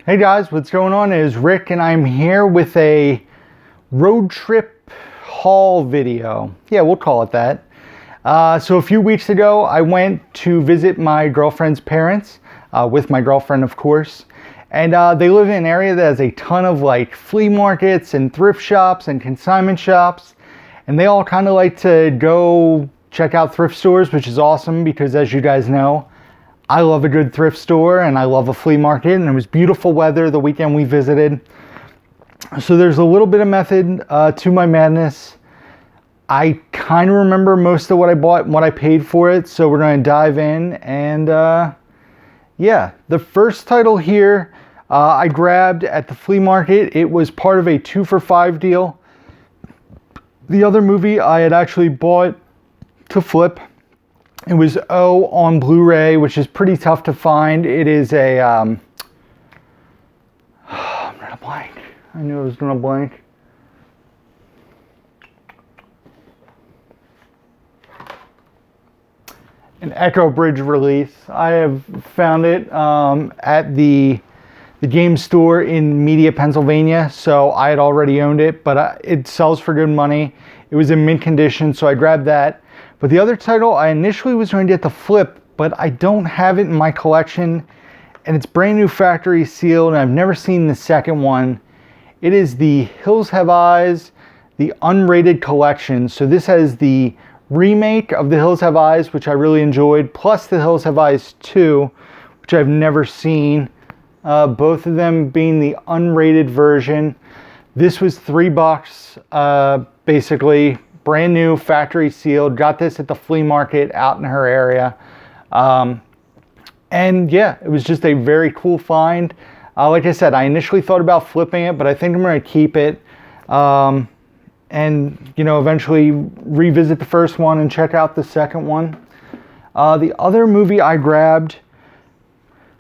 Hey guys, what's going on? It is Rick and I'm here with a road trip haul video. Yeah, we'll call it that. So a few weeks ago, I went to visit my girlfriend's parents, with my girlfriend, of course. And they live in an area that has a ton of like flea markets and thrift shops and consignment shops. And they all kind of like to go check out thrift stores, which is awesome because, as you guys know, I love a good thrift store and I love a flea market, and it was beautiful weather the weekend we visited. So there's a little bit of method to my madness. I kind of remember most of what I bought and what I paid for it, so we're going to dive in. And yeah, the first title here I grabbed at the flea market. It was part of a 2 for $5 deal. The other movie I had actually bought to flip. It was O on Blu-ray, which is pretty tough to find. It is a, I'm gonna blank. I knew I was gonna blank. An Echo Bridge release. I have found it at the game store in Media, Pennsylvania. So I had already owned it, but it sells for good money. It was in mint condition, so I grabbed that. But the other title I initially was going to get the flip, but I don't have it in my collection, and it's brand new factory sealed, and I've never seen the second one. It is the Hills Have Eyes, the unrated collection. So this has the remake of the Hills Have Eyes, which I really enjoyed, plus the Hills Have Eyes 2, which I've never seen. Both of them being the unrated version. This was $3, basically. Brand new, factory sealed. Got this at the flea market out in her area. And yeah, it was just a very cool find. Like I said, I initially thought about flipping it, but I think I'm going to keep it. And, you know, eventually revisit the first one and check out the second one. The other movie I grabbed,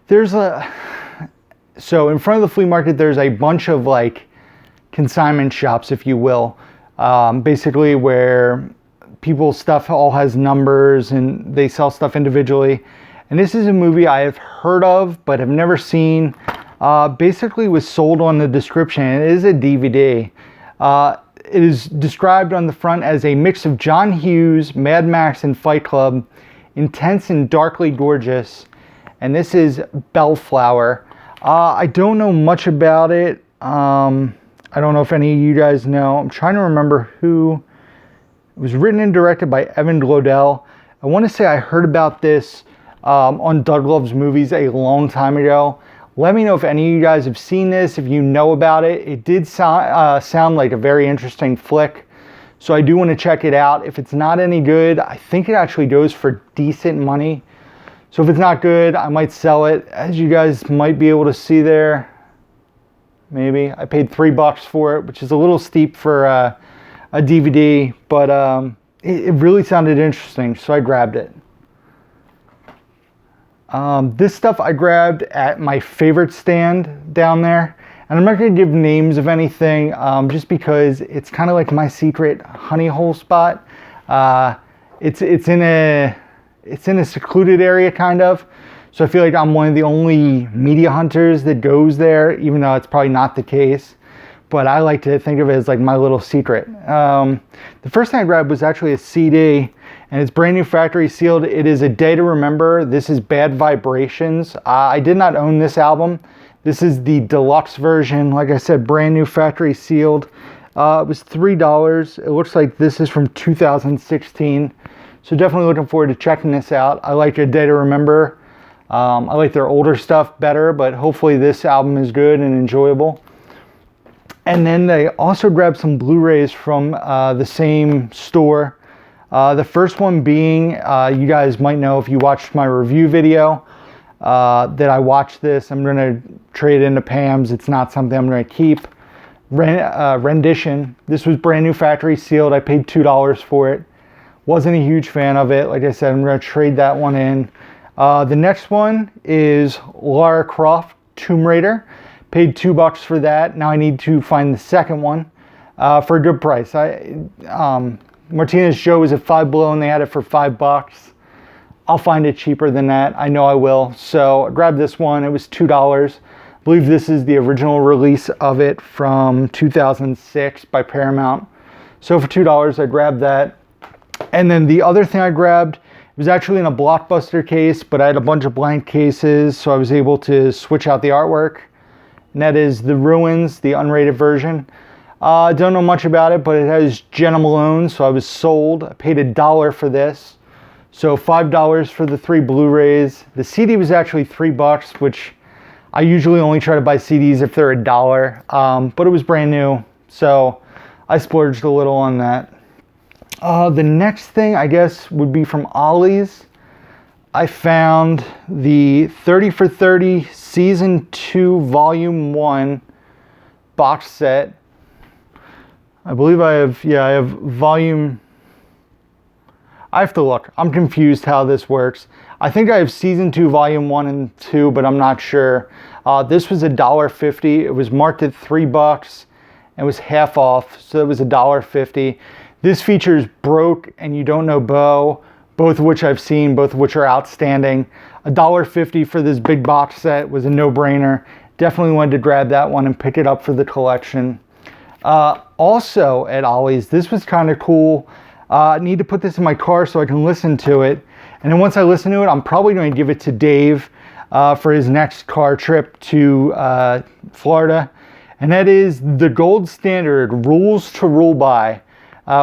so in front of the flea market, there's a bunch of like consignment shops, if you will. Basically where people's stuff all has numbers and they sell stuff individually. And this is a movie I have heard of but have never seen. Basically was sold on the description. It is a DVD. It is described on the front as a mix of John Hughes, Mad Max, and Fight Club. Intense and darkly gorgeous. And this is Bellflower. I don't know much about it. I don't know if any of you guys know. I'm trying to remember who. It was written and directed by Evan Glodell. I want to say I heard about this on Doug Loves Movies a long time ago. Let me know if any of you guys have seen this, if you know about it. It did sound like a very interesting flick, so I do want to check it out. If it's not any good, I think it actually goes for decent money. So if it's not good, I might sell it. As you guys might be able to see there, maybe. I paid $3 for it, which is a little steep for a DVD, but it really sounded interesting, so I grabbed it. This stuff I grabbed at my favorite stand down there, and I'm not going to give names of anything, just because it's kind of like my secret honey hole spot. It's in a secluded area, kind of. So I feel like I'm one of the only media hunters that goes there, even though it's probably not the case. But I like to think of it as like my little secret. The first thing I grabbed was actually a CD, and it's brand new factory sealed. It is A Day to Remember. This is Bad Vibrations. I did not own this album. This is the deluxe version. Like I said, brand new factory sealed. It was $3. It looks like this is from 2016. So definitely looking forward to checking this out. I like A Day to Remember. I like their older stuff better, but hopefully this album is good and enjoyable. And then they also grabbed some Blu-rays from the same store. The first one being, you guys might know if you watched my review video, that I watched this. I'm going to trade it into Pam's. It's not something I'm going to keep. Rendition. This was brand new factory sealed. I paid $2 for it. Wasn't a huge fan of it. Like I said, I'm going to trade that one in. The next one is Lara Croft Tomb Raider. Paid $2 for that. Now I need to find the second one for a good price. Martinez Joe was at Five Below and they had it for $5. I'll find it cheaper than that. I know I will. So I grabbed this one. It was $2. believe this is the original release of it from 2006 by Paramount. So for $2, I grabbed that. And then the other thing I grabbed was actually in a Blockbuster case, but I had a bunch of blank cases, so I was able to switch out the artwork. And that is The Ruins, the unrated version. I don't know much about it, but it has Jenna Malone, so I was sold. I paid $1 for this. So $5 for the 3 Blu-rays. The CD was actually $3, which I usually only try to buy CDs if they're $1, but it was brand new, so I splurged a little on that. The next thing, I guess, would be from Ollie's. I found the 30 for 30 Season 2 Volume 1 box set. I believe I have volume... I have to look. I'm confused how this works. I think I have Season 2 Volume 1 and 2, but I'm not sure. This was $1.50. It was marked at $3 and was half off, so it was $1.50. This features Broke and You Don't Know Bo, both of which I've seen, both of which are outstanding. $1.50 for this big box set was a no-brainer. Definitely wanted to grab that one and pick it up for the collection. Also at Ollie's, this was kind of cool. I need to put this in my car so I can listen to it. And then once I listen to it, I'm probably going to give it to Dave for his next car trip to Florida. And that is the gold standard, Rules to Rule By,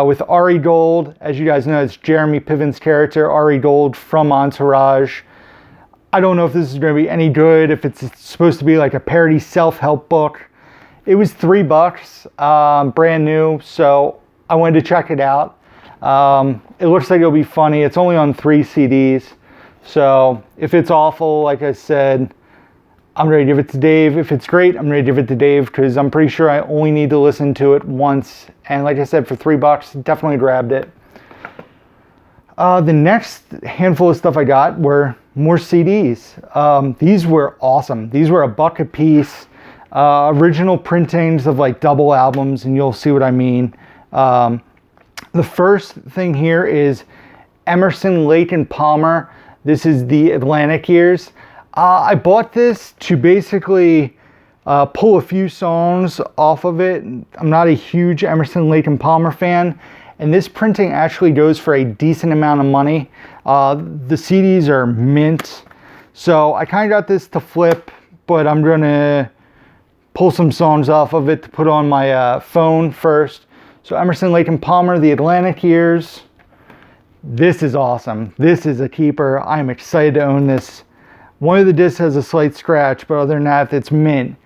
with Ari Gold. As you guys know, it's Jeremy Piven's character, Ari Gold from Entourage. I don't know if this is going to be any good, if it's supposed to be like a parody self-help book. It was $3, brand new, so I wanted to check it out. It looks like it'll be funny. It's only on 3 CDs. So if it's awful, like I said, I'm ready to give it to Dave. If it's great, I'm ready to give it to Dave because I'm pretty sure I only need to listen to it once. And like I said, for $3, definitely grabbed it. The next handful of stuff I got were more CDs. These were awesome. These were $1 a piece. Original printings of like double albums, and you'll see what I mean. The first thing here is Emerson, Lake and Palmer. This is the Atlantic Years. I bought this to basically pull a few songs off of it. I'm not a huge Emerson, Lake and Palmer fan, and this printing actually goes for a decent amount of money. The CDs are mint, so I kind of got this to flip, but I'm gonna pull some songs off of it to put on my phone first. So Emerson, Lake and Palmer, the Atlantic Years. This is awesome. This is a keeper. I'm excited to own this. One of the discs has a slight scratch, but other than that, it's mint.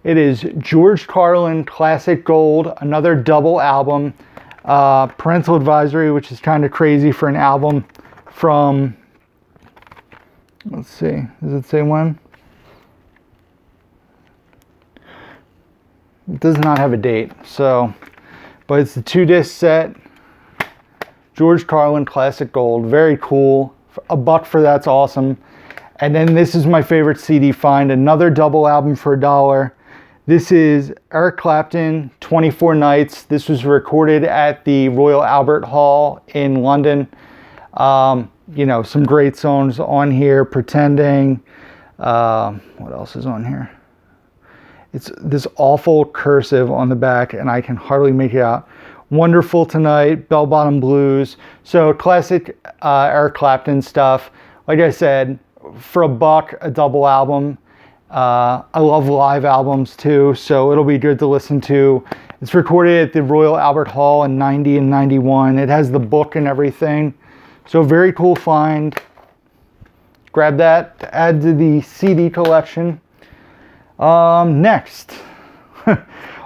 It is George Carlin Classic Gold, another double album. Parental Advisory, which is kind of crazy for an album from, let's see, does it say when? It does not have a date, so, but it's the 2-disc set. George Carlin Classic Gold, very cool. $1 for that's awesome. And then this is my favorite CD find, another double album for $1. This is Eric Clapton, 24 Nights. This was recorded at the Royal Albert Hall in London. You know, some great songs on here, Pretending. What else is on here? It's this awful cursive on the back, and I can hardly make it out. Wonderful Tonight, Bell Bottom Blues. So classic Eric Clapton stuff. Like I said, for $1, a double album. I love live albums too, so it'll be good to listen to. It's recorded at the Royal Albert Hall in 90 and 91. It has the book and everything. So very cool find. Grab that to add to the CD collection. Next.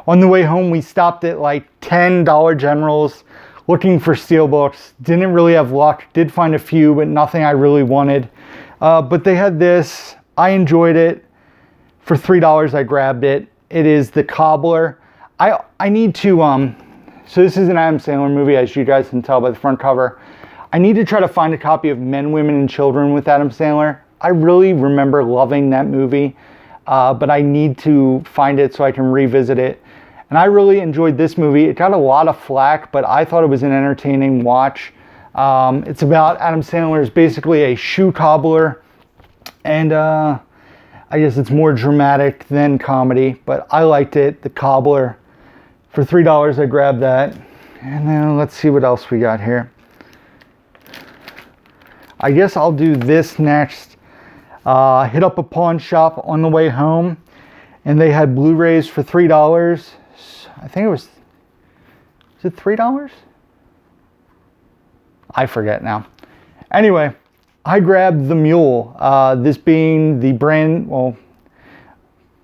On the way home, we stopped at like 10 Dollar Generals looking for steelbooks. Didn't really have luck. Did find a few, but nothing I really wanted. But they had this. I enjoyed it. For $3, I grabbed it. It is The Cobbler. I need to, so this is an Adam Sandler movie, as you guys can tell by the front cover. I need to try to find a copy of Men, Women, and Children with Adam Sandler. I really remember loving that movie, but I need to find it so I can revisit it. And I really enjoyed this movie. It got a lot of flack, but I thought it was an entertaining watch. It's about Adam Sandler is basically a shoe cobbler, and I I guess it's more dramatic than comedy, but I liked it. The Cobbler. For $3, I grabbed that. And then let's see what else we got here. I guess I'll do this next. Hit up a pawn shop on the way home, and they had Blu-rays for $3. I think is it $3? I forget now. Anyway, I grabbed The Mule, this being the brand, well,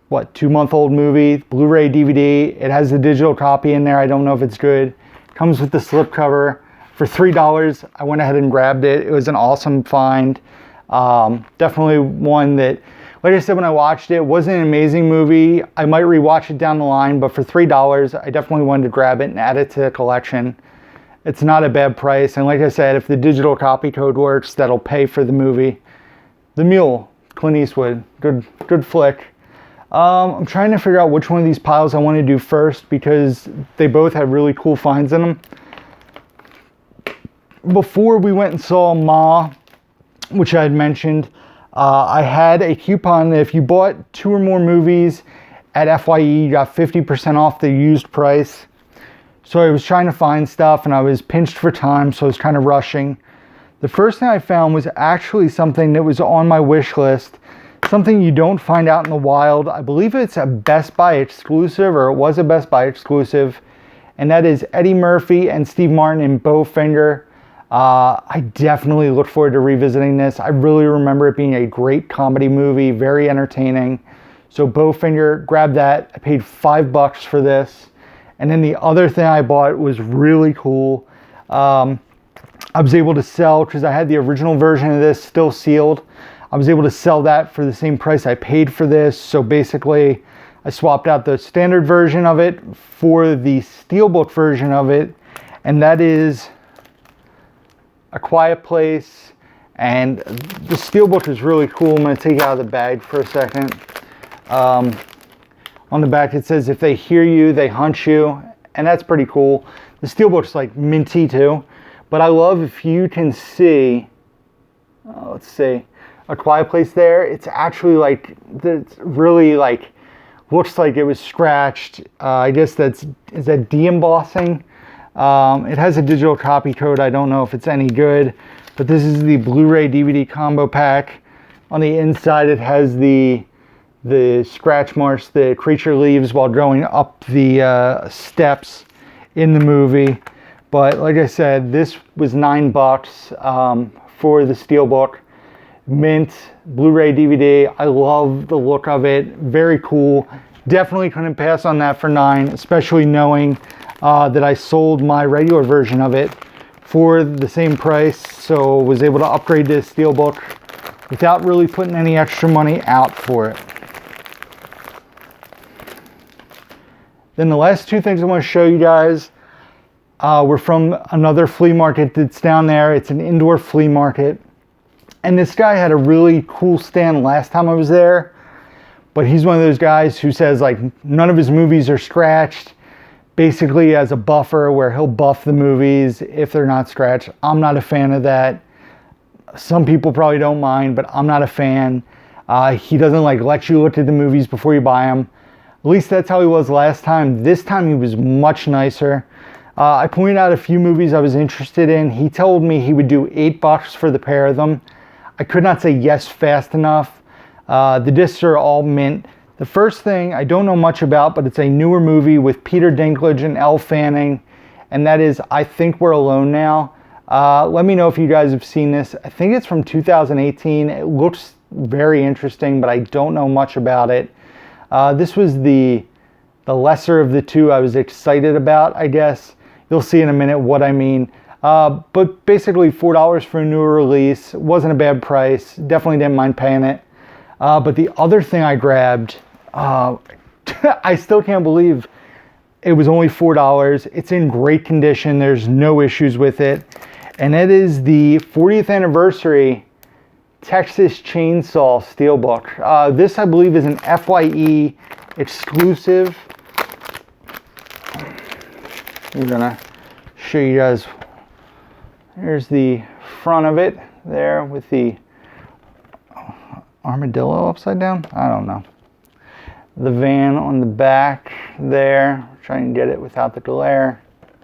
what, 2-month-old movie, Blu-ray DVD. It has the digital copy in there. I don't know if it's good. Comes with the slipcover. For $3, I went ahead and grabbed it. It was an awesome find. Definitely one that, like I said, when I watched it, it wasn't an amazing movie. I might rewatch it down the line, but for $3, I definitely wanted to grab it and add it to the collection. It's not a bad price, and like I said, if the digital copy code works, that'll pay for the movie. The Mule, Clint Eastwood, good flick. I'm trying to figure out which one of these piles I want to do first because they both have really cool finds in them. Before we went and saw Ma, which I had mentioned, I had a coupon that if you bought 2 or more movies at FYE, you got 50% off the used price. So I was trying to find stuff and I was pinched for time, so I was kind of rushing. The first thing I found was actually something that was on my wish list, something you don't find out in the wild. I believe it's a Best Buy exclusive, or it was a Best Buy exclusive, and that is Eddie Murphy and Steve Martin in Bowfinger. I definitely look forward to revisiting this. I really remember it being a great comedy movie, very entertaining. So Bowfinger, grab that. I paid $5 for this. And then the other thing I bought was really cool. I was able to sell, because I had the original version of this still sealed, I was able to sell that for the same price I paid for this. So basically, I swapped out the standard version of it for the steelbook version of it. And that is A Quiet Place. And the steelbook is really cool. I'm going to take it out of the bag for a second. On the back it says, if they hear you, they hunt you. And that's pretty cool. The steelbook's like minty too. But I love, if you can see, let's see, A Quiet Place there. It's actually like, it's really like, looks like it was scratched. I guess is that de-embossing? It has a digital copy code. I don't know if it's any good, but this is the Blu-ray DVD combo pack. On the inside, it has the scratch marks the creature leaves while going up the steps in the movie. But like I said, this was $9 for the steelbook. Mint Blu-ray DVD. I love the look of it. Very cool. Definitely couldn't pass on that for $9, especially knowing that I sold my regular version of it for the same price. So was able to upgrade this steelbook without really putting any extra money out for it. Then the last 2 things I want to show you guys were from another flea market that's down there. It's an indoor flea market. And this guy had a really cool stand last time I was there. But he's one of those guys who says like none of his movies are scratched. Basically as a buffer where he'll buff the movies if they're not scratched. I'm not a fan of that. Some people probably don't mind, but I'm not a fan. He doesn't like let you look at the movies before you buy them. At least that's how he was last time. This time he was much nicer. I pointed out a few movies I was interested in. He told me he would do $8 for the pair of them. I could not say yes fast enough. The discs are all mint. The first thing I don't know much about, but it's a newer movie with Peter Dinklage and Elle Fanning, and that is I Think We're Alone Now. Let me know if you guys have seen this. I think it's from 2018. It looks very interesting, but I don't know much about it. This was the lesser of the two I was excited about, I guess. You'll see in a minute what I mean. But basically $4 for a newer release. Wasn't a bad price. Definitely didn't mind paying it. But the other thing I grabbed, I still can't believe it was only $4. It's in great condition. There's no issues with it. And it is the 40th anniversary Texas Chainsaw Steelbook. This, I believe, is an FYE exclusive. I'm gonna show you guys. Here's the front of it there with the armadillo upside down? I don't know. The van on the back there. Trying to get it without the glare.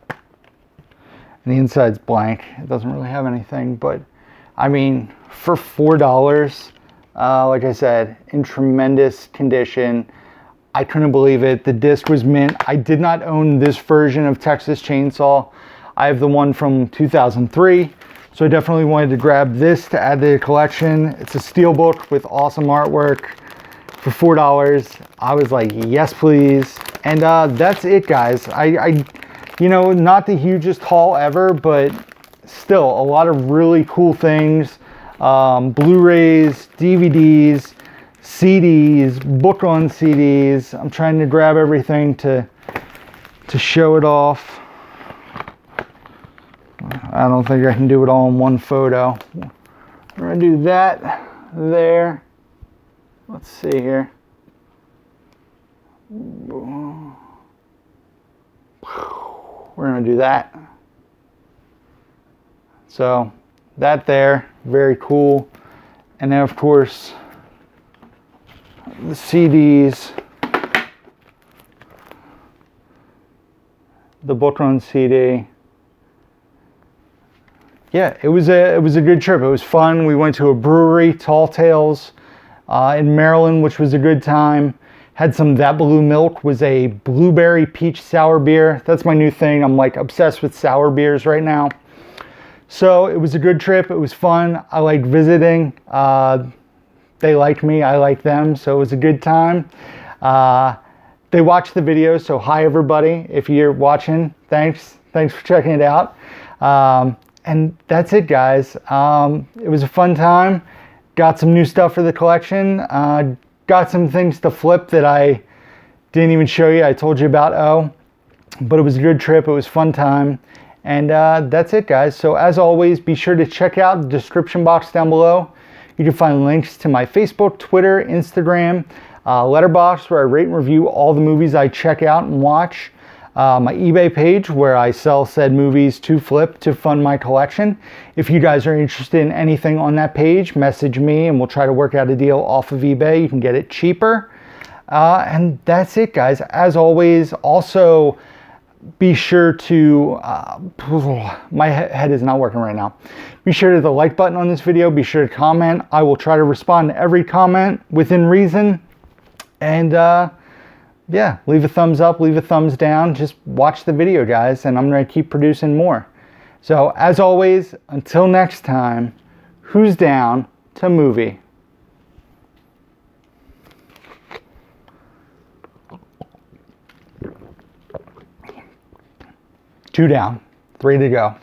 And the inside's blank. It doesn't really have anything, but I mean, for $4, like I said, in tremendous condition. I couldn't believe it. The disc was mint. I did not own this version of Texas Chainsaw. I have the one from 2003. So I definitely wanted to grab this to add to the collection. It's a steelbook with awesome artwork for $4. I was like, yes, please. And that's it, guys. You know, not the hugest haul ever, but still a lot of really cool things. Blu-rays, DVDs, CDs, book on CDs. I'm trying to grab everything to show it off. I don't think I can do it all in one photo. We're gonna do that there. Let's see here. We're gonna do that. So that there, very cool. And then of course, the CDs, the book on CD. Yeah, it was a good trip. It was fun. We went to a brewery, Tall Tales, in Maryland, which was a good time. Had some That Blue Milk, was a blueberry peach sour beer. That's my new thing. I'm like obsessed with sour beers right now. So it was a good trip. It was fun. I like visiting. They liked me. I liked them. So it was a good time. They watched the video. So hi, everybody. If you're watching, thanks. Thanks for checking it out. And that's it, guys. It was a fun time. Got some new stuff for the collection. Got some things to flip that I didn't even show you. I told you about, but it was a good trip. It was a fun time. And that's it, guys. So as always, be sure to check out the description box down below. You can find links to my Facebook, Twitter, Instagram, Letterboxd, where I rate and review all the movies I check out and watch. My eBay page where I sell said movies to flip to fund my collection. If you guys are interested in anything on that page, message me and we'll try to work out a deal off of eBay. You can get it cheaper. And that's it, guys. As always, also be sure to, my head is not working right now. Be sure to hit the like button on this video. Be sure to comment. I will try to respond to every comment within reason. And yeah, leave a thumbs up, leave a thumbs down. Just watch the video, guys, and I'm going to keep producing more. So, as always, until next time, who's down to movie? 2 down, 3 to go.